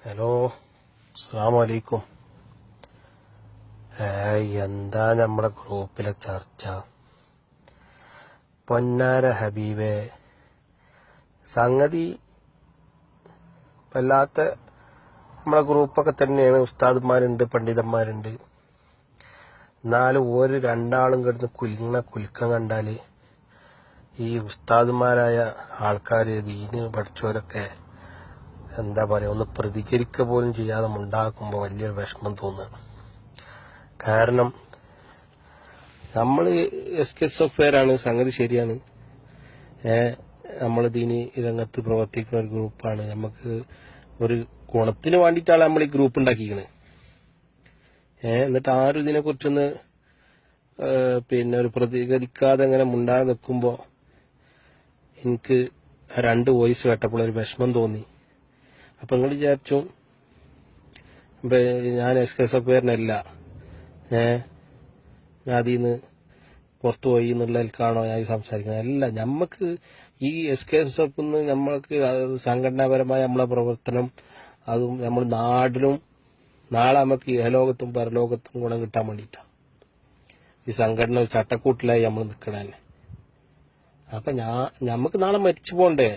Hello, അസ്സലാമു അലൈക്കും. എന്താ നമ്മുടെ ഗ്രൂപ്പിലെ ചർച്ച? പൊന്നാര ഹബീബെ, സംഗതി വല്ലാത്ത നമ്മളെ ഗ്രൂപ്പൊക്കെ തന്നെയാണ്. ഉസ്താദന്മാരുണ്ട്, പണ്ഡിതന്മാരുണ്ട്. എന്നാലും ഒരു രണ്ടാളും കിടന്ന് കുലുക്കം കണ്ടാല് ഈ ഉസ്താദന്മാരായ ആൾക്കാര്, ദീന് പഠിച്ചവരൊക്കെ എന്താ പറയാ, ഒന്ന് പ്രതികരിക്കുക പോലും ചെയ്യാതെ ഉണ്ടാക്കുമ്പോ വലിയൊരു വിഷമം തോന്നുകയാണ്. കാരണം നമ്മള് SKSFR ആണ്, സംഗതി ശരിയാണ്. നമ്മൾ ദീനി രംഗത്ത് പ്രവർത്തിക്കുന്ന ഒരു ഗ്രൂപ്പാണ്. നമുക്ക് ഒരു ഗുണത്തിന് വേണ്ടിയിട്ടാണ് നമ്മൾ ഈ ഗ്രൂപ്പ് ഉണ്ടാക്കിയിരിക്കുന്നത്. എന്നിട്ട് ആരും ഇതിനെ കുറിച്ചൊന്ന് ഒരു പ്രതികരിക്കാതെ അങ്ങനെ മുണ്ടാതെ നിൽക്കുമ്പോ എനിക്ക് രണ്ട് വോയിസ് കേട്ടപ്പോൾ ഒരു വിഷമം തോന്നി. അപ്പൊ നിങ്ങൾ വിചാരിച്ചു ഞാൻ SKSFRനല്ല, ഞാൻ അതിന്ന് പുറത്തു പോയി എന്നുള്ളതിൽക്കാണോ ഞാൻ സംസാരിക്കുന്നത്? അല്ല, നമ്മക്ക് ഈ SKSF നമ്മൾക്ക് സംഘടനാപരമായ നമ്മളെ പ്രവർത്തനം, അതും നമ്മൾ നാടിനും നാളെ നമുക്ക് ഇഹലോകത്തും പരലോകത്തും ഗുണം കിട്ടാൻ വേണ്ടിയിട്ടാണ് ഈ സംഘടന ചട്ടക്കൂട്ടിലായി നമ്മൾ നിൽക്കണേ. അപ്പൊ നമുക്ക് നാളെ മരിച്ചു പോണ്ടേ?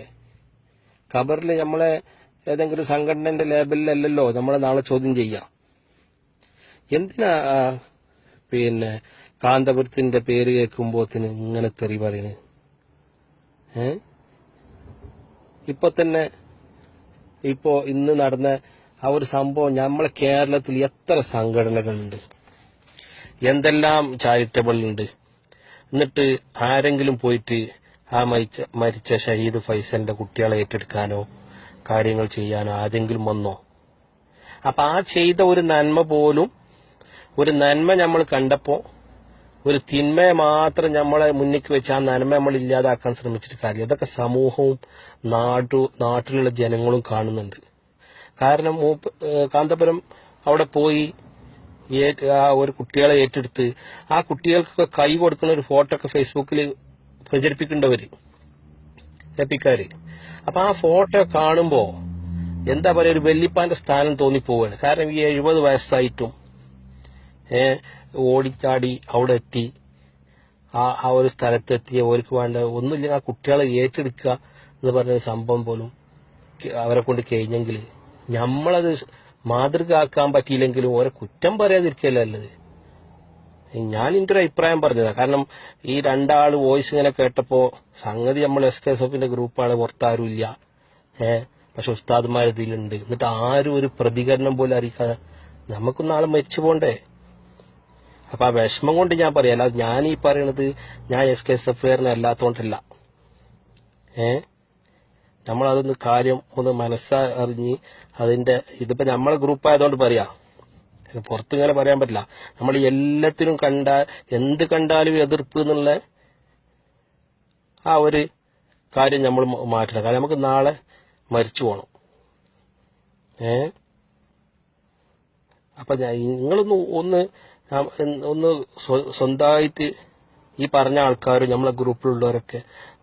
ഖബറിൽ നമ്മളെ ഏതെങ്കിലും സംഘടനന്റെ ലേബലിലല്ലല്ലോ നമ്മളെ നാളെ ചോദ്യം ചെയ്യാം. എന്തിനാ കാന്തപുരത്തിന്റെ പേര് കേൾക്കുമ്പോത്തിന് ഇങ്ങനെ തെറി പറയണ്? ഇന്ന് നടന്ന ആ ഒരു സംഭവം, നമ്മളെ കേരളത്തിൽ എത്ര സംഘടനകളുണ്ട്, എന്തെല്ലാം ചാരിറ്റബിൾ ഉണ്ട്. എന്നിട്ട് ആരെങ്കിലും പോയിട്ട് ആ മരിച്ച ഷഹീദ് ഫൈസലിന്റെ കുട്ടികളെ ഏറ്റെടുക്കാനോ കാര്യങ്ങൾ ചെയ്യാനോ ആരെങ്കിലും വന്നോ? അപ്പൊ ആ ചെയ്ത ഒരു നന്മ പോലും, ഒരു നന്മ നമ്മൾ കണ്ടപ്പോ ഒരു തിന്മയെ മാത്രം നമ്മളെ മുന്നിക്ക് വെച്ച് ആ നന്മ നമ്മൾ ഇല്ലാതാക്കാൻ ശ്രമിച്ചിട്ട് കാര്യം. ഇതൊക്കെ സമൂഹവും നാട്ടിലുള്ള ജനങ്ങളും കാണുന്നുണ്ട്. കാരണം കാന്തപുരം അവിടെ പോയി ആ ഒരു കുട്ടികളെ ഏറ്റെടുത്ത് ആ കുട്ടികൾക്കൊക്കെ കൈ കൊടുക്കുന്ന ഒരു ഫോട്ടോ ഒക്കെ ഫേസ്ബുക്കിൽ പ്രചരിപ്പിക്കേണ്ടവര് എപ്പിക്കാര്. അപ്പൊ ആ ഫോട്ടോ കാണുമ്പോ എന്താ പറയാ, ഒരു വെല്ലിപ്പാന്റെ സ്ഥാനം തോന്നിപ്പോവാണ്. കാരണം ഈ 70 വയസ്സായിട്ടും ഓടിച്ചാടി അവിടെ എത്തി, ആ ഒരു സ്ഥലത്തെത്തിയ ഓർക്ക് വേണ്ട ഒന്നുമില്ല, ആ കുട്ടികളെ ഏറ്റെടുക്കുക എന്ന് പറഞ്ഞ സംഭവം പോലും അവരെ കൊണ്ട് കഴിഞ്ഞെങ്കിൽ നമ്മളത് മാതൃക ആക്കാൻ പറ്റിയില്ലെങ്കിലും ഓരോ കുറ്റം പറയാതിരിക്കല്ലോ നല്ലത്. ഞാൻ എന്റെ ഒരു അഭിപ്രായം പറഞ്ഞതാ. കാരണം ഈ രണ്ടാള് വോയിസ് ഇങ്ങനെ കേട്ടപ്പോ സംഗതി നമ്മൾ SKSFന്റെ ഗ്രൂപ്പാണ്, പുറത്താരും ഇല്ല, പക്ഷെ ഉസ്താദ്മാർ ഇതിലുണ്ട്. എന്നിട്ട് ആരും ഒരു പ്രതികരണം പോലും അറിയിക്കാതെ നമുക്ക് നാളെ മരിച്ചു പോണ്ടേ? അപ്പൊ ആ വിഷമം കൊണ്ട് ഞാൻ പറയാം. അല്ലാതെ ഞാൻ ഈ പറയണത് ഞാൻ SKSFRനെ അല്ലാത്തോണ്ടല്ല. നമ്മളതൊന്ന് കാര്യം ഒന്ന് മനസ്സറിഞ്ഞ് ഇതിപ്പോ നമ്മളെ ഗ്രൂപ്പായതുകൊണ്ട് പറയാ, പുറത്തിങ്ങനെ പറയാൻ പറ്റില്ല. നമ്മൾ എല്ലാത്തിനും എന്ത് കണ്ടാലും എതിർപ്പ് എന്നുള്ള ആ ഒരു കാര്യം നമ്മൾ മാറ്റണം. കാരണം നമുക്ക് നാളെ മരിച്ചു പോണം. അപ്പൊ നിങ്ങളൊന്ന് ഒന്ന് സ്വന്തമായിട്ട് ഈ പറഞ്ഞ ആൾക്കാരും നമ്മളെ ഗ്രൂപ്പിലുള്ളവരൊക്കെ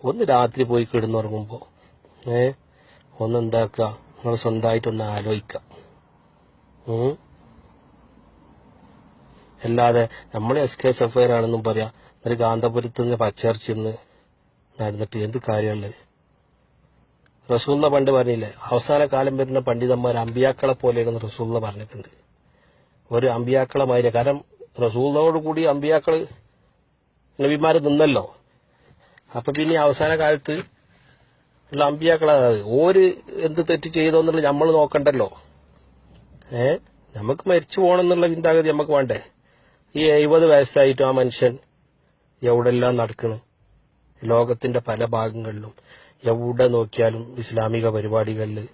ഒന്ന് രാത്രി പോയി കിടന്നുറങ്ങുമ്പോ ഒന്നെന്താക്കുക, നിങ്ങൾ സ്വന്തമായിട്ടൊന്ന് ആലോചിക്കുക. അല്ലാതെ നമ്മൾ SKSFR ആണെന്നും പറയാം, ഒരു കാന്തപുരത്ത് നിന്ന് പച്ചർച്ചിന്ന് നടന്നിട്ട് എന്ത് കാര്യമുള്ളത്? റസൂലിനെ പണ്ട് പറഞ്ഞില്ലേ, അവസാന കാലം വരുന്ന പണ്ഡിതന്മാർ അമ്പിയാക്കളെ പോലെയാണെന്ന് റസൂലിനെ പറഞ്ഞിട്ടുണ്ട്. ഒരു അമ്പിയാക്കളെ മാതിരി. കാരണം റസൂലിനോട് കൂടി അമ്പിയാക്കള് നബിമാര് നിന്നല്ലോ. അപ്പൊ പിന്നെ അവസാന കാലത്ത് ഉള്ള അമ്പിയാക്കളെ ഓര് എന്ത് തെറ്റ് ചെയ്തോന്നുള്ളത് നമ്മൾ നോക്കണ്ടല്ലോ. നമുക്ക് മരിച്ചു പോകണമെന്നുള്ള ചിന്താഗതി നമുക്ക് വേണ്ടേ? ഈ 70 വയസ്സായിട്ടും ആ മനുഷ്യൻ എവിടെല്ലാം നടക്കണ്, ലോകത്തിന്റെ പല ഭാഗങ്ങളിലും എവിടെ നോക്കിയാലും ഇസ്ലാമിക പരിപാടികളില്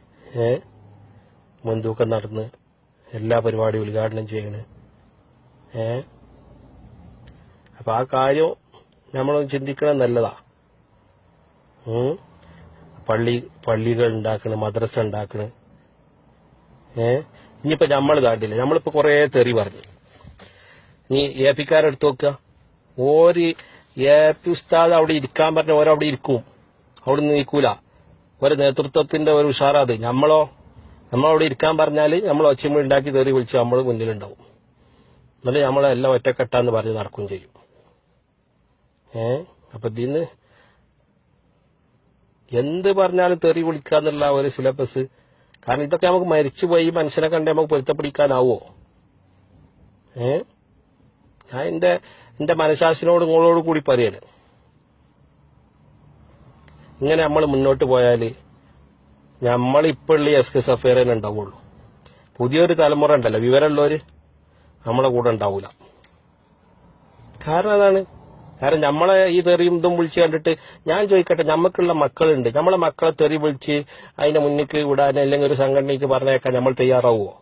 മുൻതൂക്കം നടന്ന് എല്ലാ പരിപാടിയും ഉദ്ഘാടനം ചെയ്യണ്. അപ്പൊ ആ കാര്യം നമ്മളൊന്ന് ചിന്തിക്കണം, നല്ലതാ. പള്ളികൾ ഉണ്ടാക്കണ്, മദ്രസ ഉണ്ടാക്കണ്. ഇനിയിപ്പോ നമ്മൾ കാട്ടില്ല, നമ്മളിപ്പോ കുറെ തെറി പറഞ്ഞു. നീ APക്കാരെടുത്ത് നോക്കുക, AP ഉസ്താദ് അവിടെ ഇരിക്കാൻ പറഞ്ഞ ഓരവിടെ ഇരിക്കും, അവിടെ നിന്ന് നീക്കൂല. ഒരു നേതൃത്വത്തിന്റെ ഒരു ഉഷാറാത്. നമ്മളോ നമ്മളവിടെ ഇരിക്കാൻ പറഞ്ഞാൽ നമ്മൾ ഒച്ചമ ഉണ്ടാക്കി കയറി വിളിച്ച് നമ്മൾ മുന്നിലുണ്ടാവും. എന്നിട്ട് നമ്മളെല്ലാം ഒറ്റക്കെട്ടാന്ന് പറഞ്ഞ് നടക്കുകയും ചെയ്യും. അപ്പൊ ഇതിന്ന് എന്ത് പറഞ്ഞാലും തെറി വിളിക്കാന്നുള്ള ഒരു സിലബസ്. കാരണം ഇതൊക്കെ നമുക്ക് മരിച്ചുപോയി മനുഷ്യനെ കണ്ട് നമുക്ക് പൊരുത്തപ്പിടിക്കാനാവോ? ഞാൻ എന്റെ മനഃശാസ്ത്രനോട് നിങ്ങളോട് കൂടി പറയാണ്, ഇങ്ങനെ നമ്മൾ മുന്നോട്ട് പോയാല് നമ്മളിപ്പോഴുള്ള എസ്കസ് അഫെയർ തന്നെ ഉണ്ടാവുള്ളൂ. പുതിയൊരു തലമുറ ഉണ്ടല്ലോ, വിവരമുള്ളവര് നമ്മളെ കൂടെ ഉണ്ടാവൂല. കാരണം അതാണ്. കാരണം നമ്മളെ ഈ തെറിയും ഇതും വിളിച്ച് കണ്ടിട്ട് ഞാൻ ചോദിക്കട്ടെ, നമുക്കുള്ള മക്കളുണ്ട്, നമ്മളെ മക്കളെ തെറി വിളിച്ച് അതിന്റെ മുന്നിക്ക് വിടാൻ അല്ലെങ്കിൽ ഒരു സംഘടനയ്ക്ക് പറഞ്ഞേക്കാൻ നമ്മൾ തയ്യാറാവുമോ?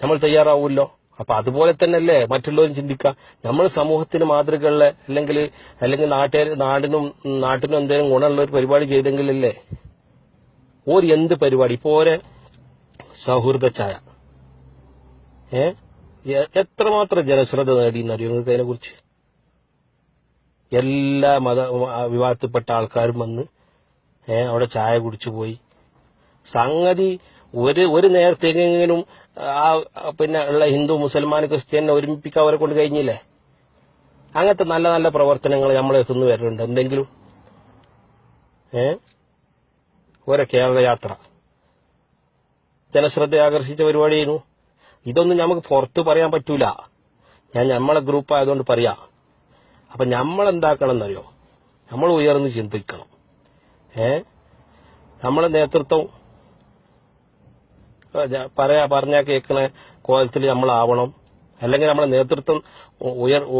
നമ്മൾ തയ്യാറാവൂല്ലോ. അപ്പൊ അതുപോലെ തന്നെയല്ലേ മറ്റുള്ളവരും ചിന്തിക്കാം. നമ്മൾ സമൂഹത്തിന് മാതൃകയുള്ള അല്ലെങ്കിൽ നാടിനും എന്തെങ്കിലും ഗുണമുള്ള ഒരു പരിപാടി ചെയ്തെങ്കിലല്ലേ. എന്ത് പരിപാടി ഇപ്പൊ സൗഹൃദ ചായ എത്രമാത്രം ജനശ്രദ്ധ നേടിയെന്നറിയോ നിങ്ങൾക്ക് അതിനെ കുറിച്ച്? എല്ലാ വിഭാഗത്തിൽപ്പെട്ട ആൾക്കാരും വന്ന് അവിടെ ചായ കുടിച്ചു പോയി. സംഗതി ഒരു നേരത്തെങ്കിലും പിന്നെ ഉള്ള ഹിന്ദു മുസൽമാൻ ക്രിസ്ത്യനെ ഒരുമിപ്പിക്കാൻ അവരെ കൊണ്ട് കഴിഞ്ഞില്ലേ? അങ്ങനത്തെ നല്ല നല്ല പ്രവർത്തനങ്ങൾ നമ്മളെ എത്തുന്നു വരുന്നുണ്ട്. എന്തെങ്കിലും കേരള യാത്ര ജനശ്രദ്ധ ആകർഷിച്ച പരിപാടിയായിരുന്നു. ഇതൊന്നും നമുക്ക് പുറത്ത് പറയാൻ പറ്റൂല. ഞാൻ നമ്മളെ ഗ്രൂപ്പ് ആയതുകൊണ്ട് പറയാം. അപ്പൊ നമ്മളെന്താക്കണം എന്നറിയോ? നമ്മൾ ഉയർന്ന് ചിന്തിക്കണം. നമ്മളെ നേതൃത്വം പറഞ്ഞാൽ കേൾക്കണ കോലത്തിൽ നമ്മളാവണം. അല്ലെങ്കിൽ നമ്മളെ നേതൃത്വം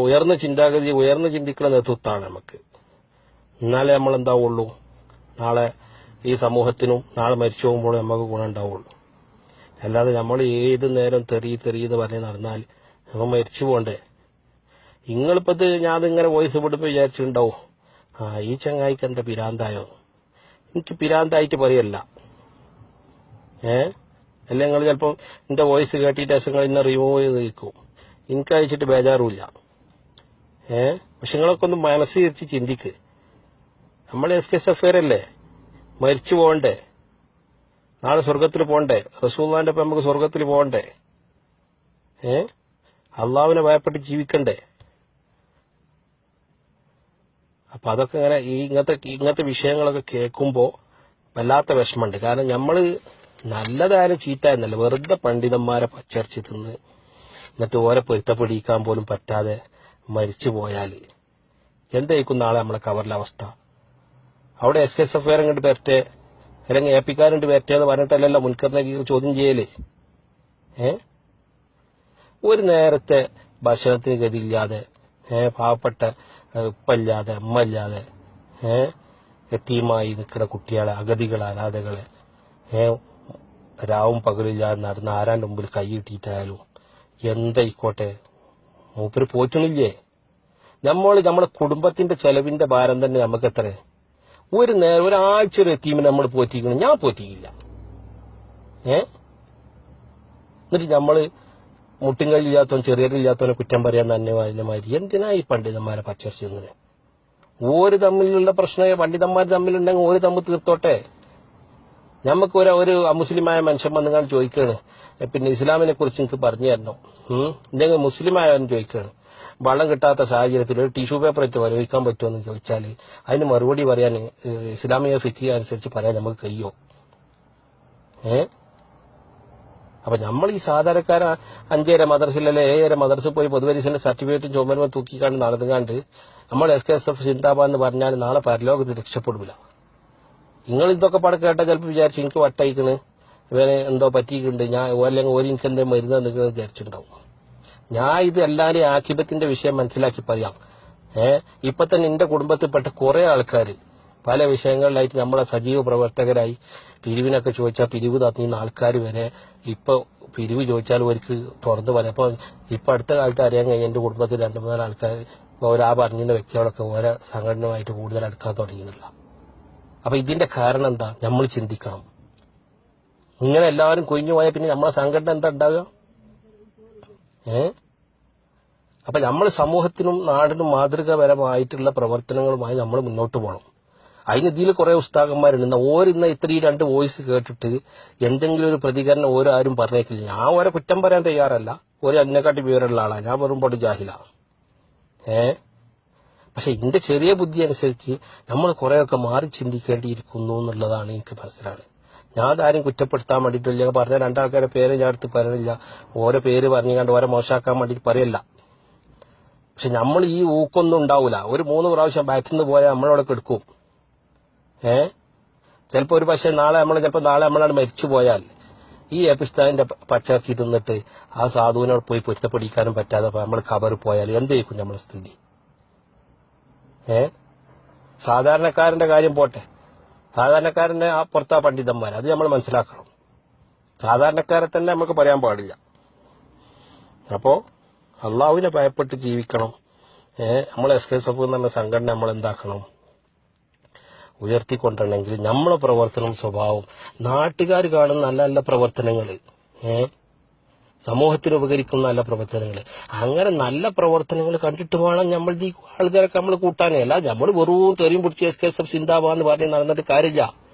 ഉയർന്ന ചിന്താഗതി ഉയർന്ന് ചിന്തിക്കുന്ന നേതൃത്വമാണ് നമുക്ക്. എന്നാലേ നമ്മളെന്താവുള്ളൂ, നാളെ ഈ സമൂഹത്തിനും നാളെ മരിച്ചു പോകുമ്പോൾ നമുക്ക് ഗുണം ഉണ്ടാവുള്ളൂ. അല്ലാതെ നമ്മൾ ഏത് നേരം തെറിയെന്ന് പറഞ്ഞ് നടന്നാൽ നമ്മൾ മരിച്ചു പോകണ്ടേ? നിങ്ങളിപ്പത് ഞാനിങ്ങനെ വോയിസ് വിടുമ്പോൾ വിചാരിച്ചിട്ടുണ്ടാവും, ഈ ചങ്ങായിക്ക് എന്താ പിരാന്തായോ? എനിക്ക് പിരാന്തായിട്ട് പറയല്ല. അല്ല നിങ്ങൾ ചിലപ്പോൾ എന്റെ വോയിസ് കേട്ടിട്ട് ദിവസങ്ങൾ ഇന്ന് റിമൂവ് ചെയ്ത് നിൽക്കും. എനിക്ക് അയച്ചിട്ട് ബേജാറുമില്ല. പക്ഷെ നിങ്ങളൊക്കെ ഒന്ന് മനസ്സ് വെച്ച് ചിന്തിക്ക്. നമ്മൾ എസ്കേസ് അഫെയർ അല്ലേ, മരിച്ചു പോകണ്ടേ? നാളെ സ്വർഗത്തിൽ പോകണ്ടേ? റസൂലുള്ളാഹിന്റെ ഒപ്പം നമുക്ക് സ്വർഗത്തിൽ പോകണ്ടേ? അള്ളാഹുവിനെ ഭയപ്പെട്ട് ജീവിക്കണ്ടേ? അപ്പൊ അതൊക്കെ ഇങ്ങനെ ഇങ്ങനത്തെ വിഷയങ്ങളൊക്കെ കേൾക്കുമ്പോ വല്ലാത്ത വിഷമമുണ്ട്. കാരണം നമ്മള് നല്ലതായാലും ചീത്തായിരുന്നല്ലോ, വെറുതെ പണ്ഡിതന്മാരെ പച്ചർച്ച് തിന്ന് എന്നിട്ട് ഓരെ പൊരുത്തപ്പെടിക്കാൻ പോലും പറ്റാതെ മരിച്ചു പോയാല് എന്തായിരിക്കും നാളെ നമ്മളെ കവറിലെ അവസ്ഥ? അവിടെ എസ്കേസ് അഫെയർ ഇങ്ങോട്ട് വരട്ടെ അല്ലെങ്കിൽ ഏപ്പിക്കാരുണ്ട് വരട്ടെ എന്ന് പറഞ്ഞിട്ടല്ലല്ലോ മുൻകറിനെ ചോദ്യം ചെയ്യല്. ഒരു നേരത്തെ ഭക്ഷണത്തിന് ഗതിയില്ലാതെ, പാവപ്പെട്ട ഉപ്പല്ലാതെ ഉമ്മല്ലാതെ യതീമായി നിൽക്കുന്ന കുട്ടികളെ, അഗതികളെ, അനാഥകളെ രാവും പകലില്ലാതെ നടന്ന് ആരാന്റെ മുമ്പിൽ കൈ കിട്ടിയിട്ടായാലും എന്തായിക്കോട്ടെ മൂപ്പര് പോറ്റണില്ലേ? നമ്മളെ കുടുംബത്തിന്റെ ചെലവിന്റെ ഭാരം തന്നെ നമുക്ക് എത്ര? ഒരാഴ്ച ഒരു യതീമിനെ നമ്മൾ പോറ്റിക്കണം. ഞാൻ പോറ്റിയില്ല. എന്നിട്ട് നമ്മള് മുട്ടിങ്കല്ലില്ലാത്തവൻ ചെറിയരില്ലാത്തവനെ കുറ്റം പറയാൻ തന്നെ മാതിരി എന്തിനാ ഈ പണ്ഡിതന്മാരെ പച്ചർച്ചെന്ന്? ഓര് തമ്മിലുള്ള പ്രശ്നം പണ്ഡിതന്മാർ തമ്മിലുണ്ടെങ്കിൽ ഓര് തമ്മിൽ തീർത്തോട്ടെ. നമുക്ക് ഒരു അമുസ്ലിമായ മനുഷ്യൻ വന്നുകൊണ്ട് ചോദിക്കുകയാണ്, പിന്നെ ഇസ്ലാമിനെ കുറിച്ച് എനിക്ക് പറഞ്ഞു തരണം. എന്തെങ്കിലും മുസ്ലിമായവൻ ചോദിക്കുകയാണ്, വെള്ളം കിട്ടാത്ത സാഹചര്യത്തിൽ ഒരു ടിഷ്യൂ പേപ്പർ വെച്ച് ഉപയോഗിക്കാൻ പറ്റുമെന്ന് ചോദിച്ചാൽ അതിന് മറുപടി പറയാൻ ഇസ്ലാമിക ഫിഖ് അനുസരിച്ച് പറയാൻ നമുക്ക് കഴിയോ? അപ്പൊ നമ്മൾ ഈ സാധാരണക്കാര 5 മദ്രസയിലല്ലേ 7 മദ്രസ പോയി പൊതുപരീക്ഷന്റെ സർട്ടിഫിക്കറ്റും ചുമരുമ്പോൾ തൂക്കിക്കാണ്ട് നടന്നുകാണ്ട് നമ്മൾ SKSF സിന്ദാബാദ് എന്ന് പറഞ്ഞാൽ നാളെ പരലോകത്ത് രക്ഷപ്പെടില്ല. നിങ്ങൾ ഇതൊക്കെ പടം കേട്ടാൽ ചിലപ്പോൾ വിചാരിച്ചു എനിക്ക് വട്ടയിക്കണ്, ഇവനെ എന്തോ പറ്റിയിട്ടുണ്ട്, ഞാൻ അല്ലെങ്കിൽ എനിക്ക് എന്തേ മരുന്ന് നിൽക്കുന്നത് വിചാരിച്ചിട്ടുണ്ടാവും. ഞാൻ ഇത് എല്ലാവരെയും ആക്കിബത്തിന്റെ വിഷയം മനസ്സിലാക്കി പറയാം. ഇപ്പൊ തന്നെ എന്റെ കുടുംബത്തിൽപ്പെട്ട കുറെ ആൾക്കാർ പല വിഷയങ്ങളിലായിട്ട് നമ്മളെ സജീവ പ്രവർത്തകരായി പിരിവിനൊക്കെ ചോദിച്ചാൽ പിരിവ് തന്നിരുന്ന ആൾക്കാർ വരെ ഇപ്പൊ പിരിവ് ചോദിച്ചാൽ അവർക്ക് തുറന്നു പറയാം. അപ്പൊ ഇപ്പൊ അടുത്ത കാലത്ത് അറിയാൻ കഴിഞ്ഞ എന്റെ കുടുംബത്തിൽ 2-3 ആൾക്കാർ ഓരോ പറഞ്ഞിരുന്ന വ്യക്തികളൊക്കെ ഓരോ സംഘടനയുമായിട്ട് കൂടുതൽ അടുക്കാൻ തുടങ്ങിയില്ല. അപ്പൊ ഇതിന്റെ കാരണം എന്താ? നമ്മൾ ചിന്തിക്കണം. ഇങ്ങനെ എല്ലാവരും കൊഴിഞ്ഞു പോയാൽ പിന്നെ നമ്മളെ സംഘടന എന്താ ഉണ്ടാവുക? അപ്പൊ നമ്മൾ സമൂഹത്തിനും നാടിനും മാതൃകാപരമായിട്ടുള്ള പ്രവർത്തനങ്ങളുമായി നമ്മൾ മുന്നോട്ട് പോകണം. അതിന് ഇതിൽ കുറെ ഉസ്താദന്മാരുണ്ട്. ഓരിന്ന ഇത്രയും 2 വോയിസ് കേട്ടിട്ട് എന്തെങ്കിലും ഒരു പ്രതികരണം ഓരോ ആരും പറഞ്ഞേക്കില്ല. ഞാൻ ഓരോ കുറ്റം പറയാൻ തയ്യാറല്ല. ഒരു അതിനെക്കാട്ടി വിവരമുള്ള ആളാണ്. ഞാൻ വെറും പൊടി ജാഹിലാണ്. പക്ഷെ എന്റെ ചെറിയ ബുദ്ധി അനുസരിച്ച് നമ്മൾ കുറെയൊക്കെ മാറി ചിന്തിക്കേണ്ടിയിരിക്കുന്നു എന്നുള്ളതാണ് എനിക്ക് മനസ്സിലാണ്. ഞാൻ ആരും കുറ്റപ്പെടുത്താൻ വേണ്ടിയിട്ടില്ല. പറഞ്ഞ 2 ആൾക്കാരുടെ പേര് ഞാൻ അടുത്ത് പറയണില്ല. ഓരോ പേര് പറഞ്ഞുകൊണ്ട് ഓരോ മോശമാക്കാൻ വേണ്ടിയിട്ട് പറയല്ല. പക്ഷെ നമ്മൾ ഈ ഊക്കൊന്നും ഉണ്ടാവൂല. ഒരു 3 പ്രാവശ്യം ബാറ്റിൽ നിന്ന് പോയാൽ നമ്മളവിടെ കെടുക്കും. ചിലപ്പോ ഒരു പക്ഷെ നാളെ നമ്മളാണ് മരിച്ചു പോയാൽ ഈ എപ്പിസ്ഥാനിന്റെ പച്ചർച്ചി തിന്നിട്ട് ആ സാധുവിനോട് പോയി പൊരുത്തപ്പെടിക്കാനും പറ്റാതെ നമ്മൾ ഖബറിൽ പോയാൽ എന്തായിരിക്കും നമ്മളെ സ്ഥിതി? സാധാരണക്കാരന്റെ കാര്യം പോട്ടെ, സാധാരണക്കാരനെ ആ പുറത്താ പണ്ഡിതന്മാർ, അത് നമ്മൾ മനസ്സിലാക്കണം. സാധാരണക്കാരെ തന്നെ നമുക്ക് പറയാൻ പാടില്ല. അപ്പോ അള്ളാഹുവിനെ ഭയപ്പെട്ട് ജീവിക്കണം. നമ്മൾ SKSF എന്ന് പറഞ്ഞ സംഘടന നമ്മൾ എന്താക്കണം, ഉയർത്തിക്കൊണ്ടിട്ടുണ്ടെങ്കിൽ നമ്മളെ പ്രവർത്തനം സ്വഭാവം നാട്ടുകാർ കാണുന്ന നല്ല നല്ല പ്രവർത്തനങ്ങൾ, സമൂഹത്തിന് ഉപകരിക്കുന്ന നല്ല പ്രവർത്തനങ്ങൾ, അങ്ങനെ നല്ല പ്രവർത്തനങ്ങൾ കണ്ടിട്ട് വേണം നമ്മൾ ഈ ആൾക്കാരൊക്കെ നമ്മൾ കൂട്ടാനേ. അല്ല നമ്മൾ വെറും തെറിയും പിടിച്ച് SKSF സിന്ദാബാദ് പറഞ്ഞ് നടന്നിട്ട് കാര്യമില്ല.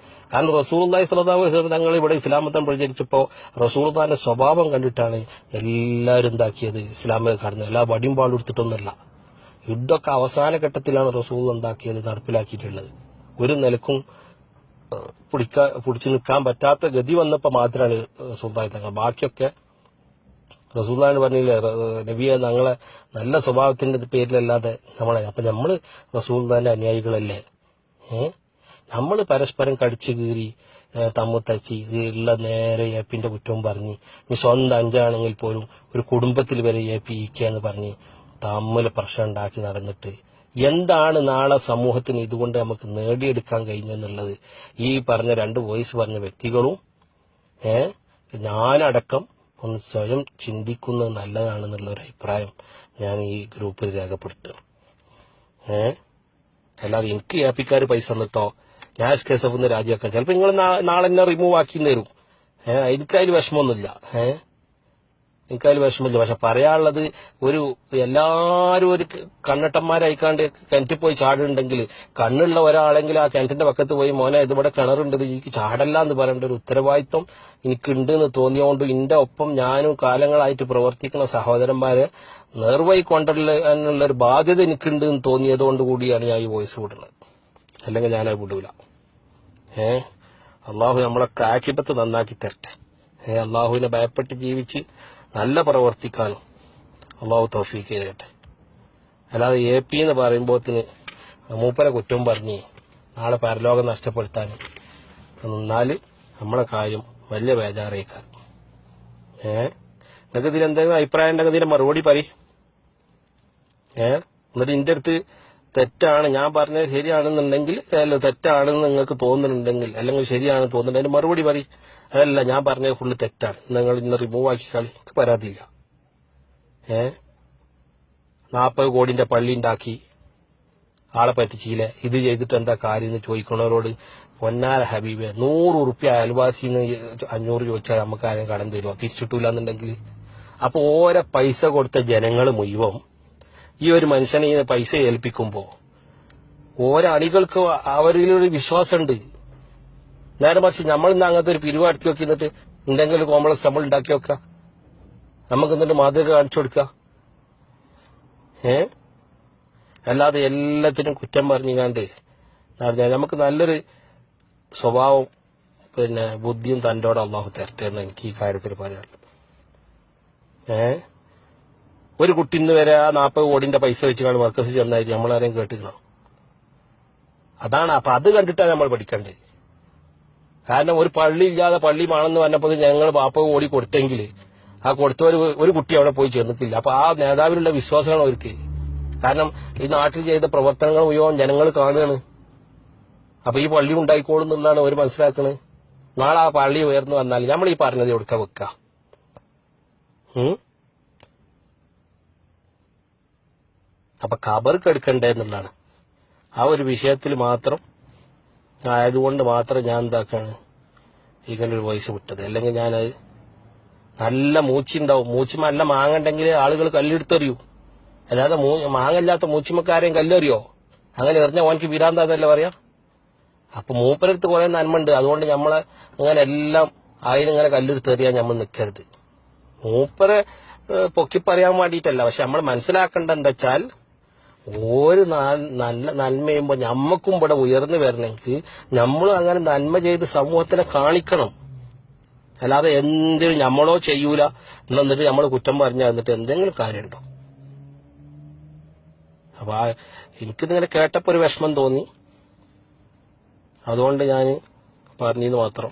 കാരണം റസൂലുള്ളാഹി സ്വല്ലല്ലാഹു അലൈഹി വസല്ലം തങ്ങൾ ഇവിടെ ഇസ്ലാമത്തം പ്രചരിച്ചപ്പോ റസൂലുള്ളാഹിന്റെ സ്വഭാവം കണ്ടിട്ടാണ് എല്ലാവരും എന്താക്കിയത്, ഇസ്ലാമിൽ കടന്നത്. എല്ലാ വടിയും പാടും എടുത്തിട്ടൊന്നുമല്ല. യുദ്ധമൊക്കെ അവസാന ഘട്ടത്തിലാണ് റസൂൽ എന്താക്കിയത്, നടപ്പിലാക്കിയിട്ടുള്ളത്. ഒരു നിലക്കും പിടിച്ചു നിൽക്കാൻ പറ്റാത്ത ഗതി വന്നപ്പോ മാത്രമാണ് റസൂലുള്ളാഹി തങ്ങൾ. ബാക്കിയൊക്കെ റസൂലുള്ളാഹി പറഞ്ഞില്ലേ, നബിയെ ഞങ്ങളെ നല്ല സ്വഭാവത്തിന്റെ പേരിലല്ലാതെ നമ്മളെ. അപ്പൊ നമ്മള് റസൂലുള്ളാഹിന്റെ അനുയായികളല്ലേ? നമ്മൾ പരസ്പരം കടിച്ചു കീറി തമ്മിൽ ഉള്ള നേരെ ഏപ്പിന്റെ കുറ്റവും പറഞ്ഞ്, ഈ സ്വന്തം അഞ്ചാണെങ്കിൽ പോലും ഒരു കുടുംബത്തിൽ വരെ ഏപ്പി എന്ന് പറഞ്ഞ് തമ്മിൽ പ്രശ്നം ഉണ്ടാക്കി നടന്നിട്ട് എന്താണ് നാളെ സമൂഹത്തിന് ഇതുകൊണ്ട് നമുക്ക് നേടിയെടുക്കാൻ കഴിഞ്ഞെന്നുള്ളത് ഈ പറഞ്ഞ 2 വോയിസ് പറഞ്ഞ വ്യക്തികളും ഞാനടക്കം ഒന്ന് സ്വയം ചിന്തിക്കുന്നത് നല്ലതാണെന്നുള്ള ഒരു അഭിപ്രായം ഞാൻ ഈ ഗ്രൂപ്പിൽ രേഖപ്പെടുത്തും. അല്ലാതെ എനിക്ക് ഏപ്പിക്കാർ പൈസ തന്നിട്ടോ ഞാൻ SKSF രാജിവെക്കാം. ചിലപ്പോ നിങ്ങൾ നാളെ എന്നെ റിമൂവ് ആക്കി തരും. എനിക്കതിൽ വിഷമമൊന്നുമില്ല. പക്ഷെ പറയാനുള്ളത്, എല്ലാരും ഒരു കണ്ണട്ടന്മാരായിക്കാണ്ട് കിണറ്റിൽ പോയി ചാടുന്നുണ്ടെങ്കിൽ കണ്ണുള്ള ഒരാളെങ്കിൽ ആ കിണറ്റിന്റെ പക്കത്ത് പോയി മോനെ ഇതിവിടെ കിണറുണ്ട് എനിക്ക് ചാടല്ല എന്ന് പറയേണ്ട ഒരു ഉത്തരവാദിത്വം എനിക്കുണ്ട് എന്ന് തോന്നിയോണ്ട് എന്റെ ഒപ്പം ഞാനും കാലങ്ങളായിട്ട് പ്രവർത്തിക്കുന്ന സഹോദരന്മാരെ നേർവഴി കൊണ്ടുള്ള ഒരു ബാധ്യത എനിക്കുണ്ട് എന്ന് തോന്നിയതുകൊണ്ട് കൂടിയാണ് ഞാൻ ഈ വോയിസ് വിടുന്നത്. അല്ലെങ്കിൽ ഞാനത് വിടൂല. അള്ളാഹു നമ്മളൊക്കെ ആക്കിപ്പത്ത് നന്നാക്കി തരട്ടെ. അള്ളാഹുവിനെ ഭയപ്പെട്ട് ജീവിച്ച് നല്ല പ്രവർത്തിക്കാനും അള്ളാഹു തൗഫീഖ് ചെയ്യട്ടെ. അല്ലാതെ AP എന്ന് പറയുമ്പോത്തിന് മൂപ്പരെ കുറ്റം പറഞ്ഞ് നാളെ പരലോകം നഷ്ടപ്പെടുത്താനും നിന്നാല് നമ്മളെ കാര്യം വലിയ ബേജാറേക്കാർ. നിങ്ങൾക്ക് ഇതിൽ എന്തെങ്കിലും അഭിപ്രായം ഉണ്ടെങ്കിൽ ഇതിന്റെ മറുപടി പറയും. എന്നിട്ട് എന്റെ അടുത്ത് തെറ്റാണ് ഞാൻ പറഞ്ഞത് ശരിയാണെന്നുണ്ടെങ്കിൽ, അല്ല തെറ്റാണെന്ന് നിങ്ങൾക്ക് തോന്നുന്നുണ്ടെങ്കിൽ, അല്ലെങ്കിൽ ശരിയാണെന്ന് തോന്നുന്നുണ്ടെങ്കിൽ അതിന് മറുപടി പറയും. അതല്ല ഞാൻ പറഞ്ഞത് ഫുള്ള് തെറ്റാണ്, നിങ്ങൾ ഇന്ന് റിമൂവ് ആക്കി കളി, എനിക്ക് പരാതിയില്ല. 40 കോടിന്റെ പള്ളി ഉണ്ടാക്കി ആളെ പറ്റിച്ചില്ലേ, ഇത് ചെയ്തിട്ട് എന്താ കാര്യം എന്ന് ചോദിക്കുന്നവരോട് പൊന്നാല ഹബീബെ 100 റുപ്യ അയൽവാസിന്ന് 500 ചോദിച്ചാൽ നമുക്ക് ആരും കടം തരുമോ? തിരിച്ചിട്ടില്ല എന്നുണ്ടെങ്കിൽ. അപ്പൊ ഓരോ പൈസ കൊടുത്ത ജനങ്ങൾ മുഴുവൻ ഈ ഒരു മനുഷ്യനെ പൈസ ഏൽപ്പിക്കുമ്പോ ഓരോ അണികൾക്ക് അവരിലൊരു വിശ്വാസമുണ്ട്. നേരെ മറിച്ച് നമ്മൾ ഇന്ന് അങ്ങനത്തെ ഒരു പിരിവ് അടുത്ത് വെക്കിന്നിട്ട് എന്തെങ്കിലും കോംപ്ലക്സ് നമ്മൾ ഉണ്ടാക്കി വെക്കുക, നമുക്ക് എന്നിട്ട് മാതൃക കാണിച്ചു കൊടുക്കുക. അല്ലാതെ എല്ലാത്തിനും കുറ്റം പറഞ്ഞുകാണ്ട് നമുക്ക് നല്ലൊരു സ്വഭാവം ബുദ്ധിയും തന്റോടെ അള്ളാഹു തരട്ടെ എന്ന് എനിക്ക് ഈ കാര്യത്തിൽ പറയാനുള്ളത്. ഒരു കുട്ടി ഇന്ന് വരെ ആ 40 കോടിന്റെ പൈസ വെച്ചാണ് മർക്കസ് ചെന്നായിട്ട് നമ്മളാരെയും കേട്ടിക്കണം. അതാണ്. അപ്പൊ അത് കണ്ടിട്ടാണ് നമ്മൾ പഠിക്കേണ്ടത്. കാരണം ഒരു പള്ളി ഇല്ലാതെ പള്ളി വേണമെന്ന് പറഞ്ഞപ്പോൾ ഞങ്ങൾ 40 കോടി കൊടുത്തെങ്കിൽ ആ കൊടുത്തവർ ഒരു കുട്ടി അവിടെ പോയി ചേർന്നിട്ടില്ല. അപ്പൊ ആ നേതാവിനുള്ള വിശ്വാസമാണ് അവർക്ക്. കാരണം ഈ നാട്ടിൽ ചെയ്ത പ്രവർത്തനങ്ങൾ മുഴുവൻ ജനങ്ങൾ കാണുകയാണ്. അപ്പൊ ഈ പള്ളി ഉണ്ടായിക്കോളും എന്നുള്ളതാണ് അവർ മനസ്സിലാക്കുന്നത്. നാളെ ആ പള്ളി ഉയർന്നു വന്നാൽ നമ്മൾ ഈ പറഞ്ഞത് എവിടുക്ക വെക്ക? അപ്പൊ ഖബർക്ക് എടുക്കണ്ടേ എന്നുള്ളതാണ്. ആ ഒരു വിഷയത്തിൽ മാത്രം ആയതുകൊണ്ട് മാത്രം ഞാൻ എന്താക്കാണ് ഇങ്ങനൊരു വോയിസ് വിട്ടത്. അല്ലെങ്കിൽ ഞാനത് നല്ല മൂച്ചിണ്ടാവും, മൂച്ചിമ നല്ല മാങ്ങ ഉണ്ടെങ്കിൽ ആളുകൾ കല്ലെടുത്തെറിയൂ. അല്ലാതെ മാങ്ങല്ലാത്ത മൂച്ചിമക്കാരെയും കല്ലെറിയോ? അങ്ങനെ എറിഞ്ഞ ഓനക്ക് വിരാന്താന്നല്ലേ പറയാ. അപ്പൊ മൂപ്പരടുത്ത് കുറെ നന്മ ഉണ്ട്. അതുകൊണ്ട് നമ്മളെ അങ്ങനെ എല്ലാം അതിനിങ്ങനെ കല്ലെടുത്തെറിയാൻ നമ്മൾ നിൽക്കരുത്. മൂപ്പരെ പൊക്കി പറയാൻ വേണ്ടിയിട്ടല്ല. പക്ഷെ നമ്മൾ മനസ്സിലാക്കേണ്ട എന്താ വെച്ചാൽ ഒരു നല്ല നന്മ ചെയ്യുമ്പോൾ ഞമ്മക്കും ഇവിടെ ഉയർന്നു വരണമെങ്കിൽ നമ്മളും അങ്ങനെ നന്മ ചെയ്ത് സമൂഹത്തിനെ കാണിക്കണം. അല്ലാതെ എന്തിനും നമ്മളോ ചെയ്യൂല എന്നിട്ട് നമ്മൾ കുറ്റം പറഞ്ഞാൽ എന്നിട്ട് എന്തെങ്കിലും കാര്യമുണ്ടോ? അപ്പൊ എനിക്കിതിങ്ങനെ കേട്ടപ്പോ ഒരു വിഷമം തോന്നി. അതുകൊണ്ട് ഞാൻ പറഞ്ഞെന്ന് മാത്രം.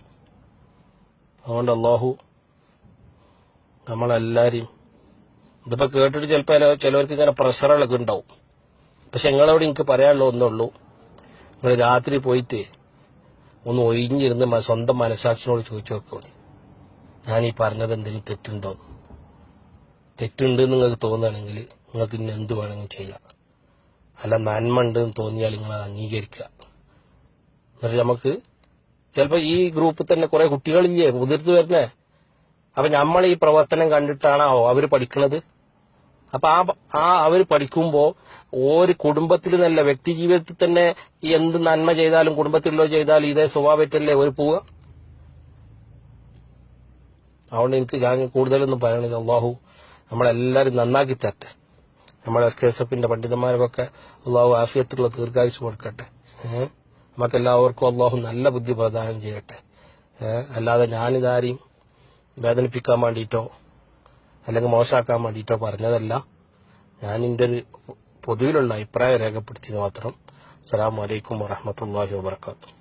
അതുകൊണ്ട് അല്ലാഹു നമ്മളെല്ലാരെയും ഇതിപ്പോ കേട്ടിട്ട് ചിലപ്പോ ചിലവർക്ക് ഇങ്ങനെ പ്രഷറുകളൊക്കെ ഉണ്ടാവും. പക്ഷെ നിങ്ങളോട് എനിക്ക് പറയാനുള്ള ഒന്നുള്ളൂ, നിങ്ങൾ രാത്രി പോയിട്ട് ഒന്ന് ഒഴിഞ്ഞിരുന്ന് സ്വന്തം മനസാക്ഷിനോട് ചോദിച്ചു നോക്കോളി, ഞാൻ ഈ പറഞ്ഞത് എന്തെങ്കിലും തെറ്റുണ്ടോ? തെറ്റുണ്ട് നിങ്ങൾക്ക് തോന്നുകയാണെങ്കിൽ നിങ്ങൾക്ക് ഇന്ന് എന്ത് വേണമെങ്കിലും ചെയ്യാം. അല്ല നന്മ ഉണ്ടെന്ന് തോന്നിയാൽ നിങ്ങൾ അത് അംഗീകരിക്കുക. എന്നിട്ട് നമുക്ക് ചിലപ്പോ ഈ ഗ്രൂപ്പിൽ തന്നെ കുറെ കുട്ടികളില്ലേ മുതിർന്നു വരുന്നേ. അപ്പൊ നമ്മൾ ഈ പ്രവർത്തനം കണ്ടിട്ടാണോ അവര് പഠിക്കുന്നത്? അപ്പൊ അവര് പഠിക്കുമ്പോ ഒരു കുടുംബത്തിൽ നല്ല വ്യക്തി ജീവിതത്തിൽ തന്നെ എന്ത് നന്മ ചെയ്താലും കുടുംബത്തിലോ ചെയ്താലും ഇതേ സ്വഭാവത്തല്ലേ ഒരു പോവുക. അതുകൊണ്ട് എനിക്ക് ഞാൻ കൂടുതലൊന്നും പറയണില്ല. അള്ളാഹു നമ്മളെല്ലാരും നന്നാക്കി തരട്ടെ. നമ്മുടെ SKSF പണ്ഡിതന്മാർക്കൊക്കെ അള്ളാഹു ആഫിയത്തുള്ള ദീർഘായുസ് കൊടുക്കട്ടെ. നമുക്കെല്ലാവർക്കും അള്ളാഹു നല്ല ബുദ്ധി പ്രദാനം ചെയ്യട്ടെ. അല്ലാതെ ഞാനിതാരെയും വേദനിപ്പിക്കാൻ വേണ്ടിയിട്ടോ അല്ലെങ്കിൽ മോശമാക്കാൻ വേണ്ടിയിട്ടോ പറഞ്ഞതല്ല. ഞാൻ എൻ്റെ ഒരു പൊതുവിലുള്ള അഭിപ്രായം രേഖപ്പെടുത്തിയത് മാത്രം. അസ്സലാമു അലൈക്കും വറഹ്മത്തുള്ളാഹി വബറകാതുഹു.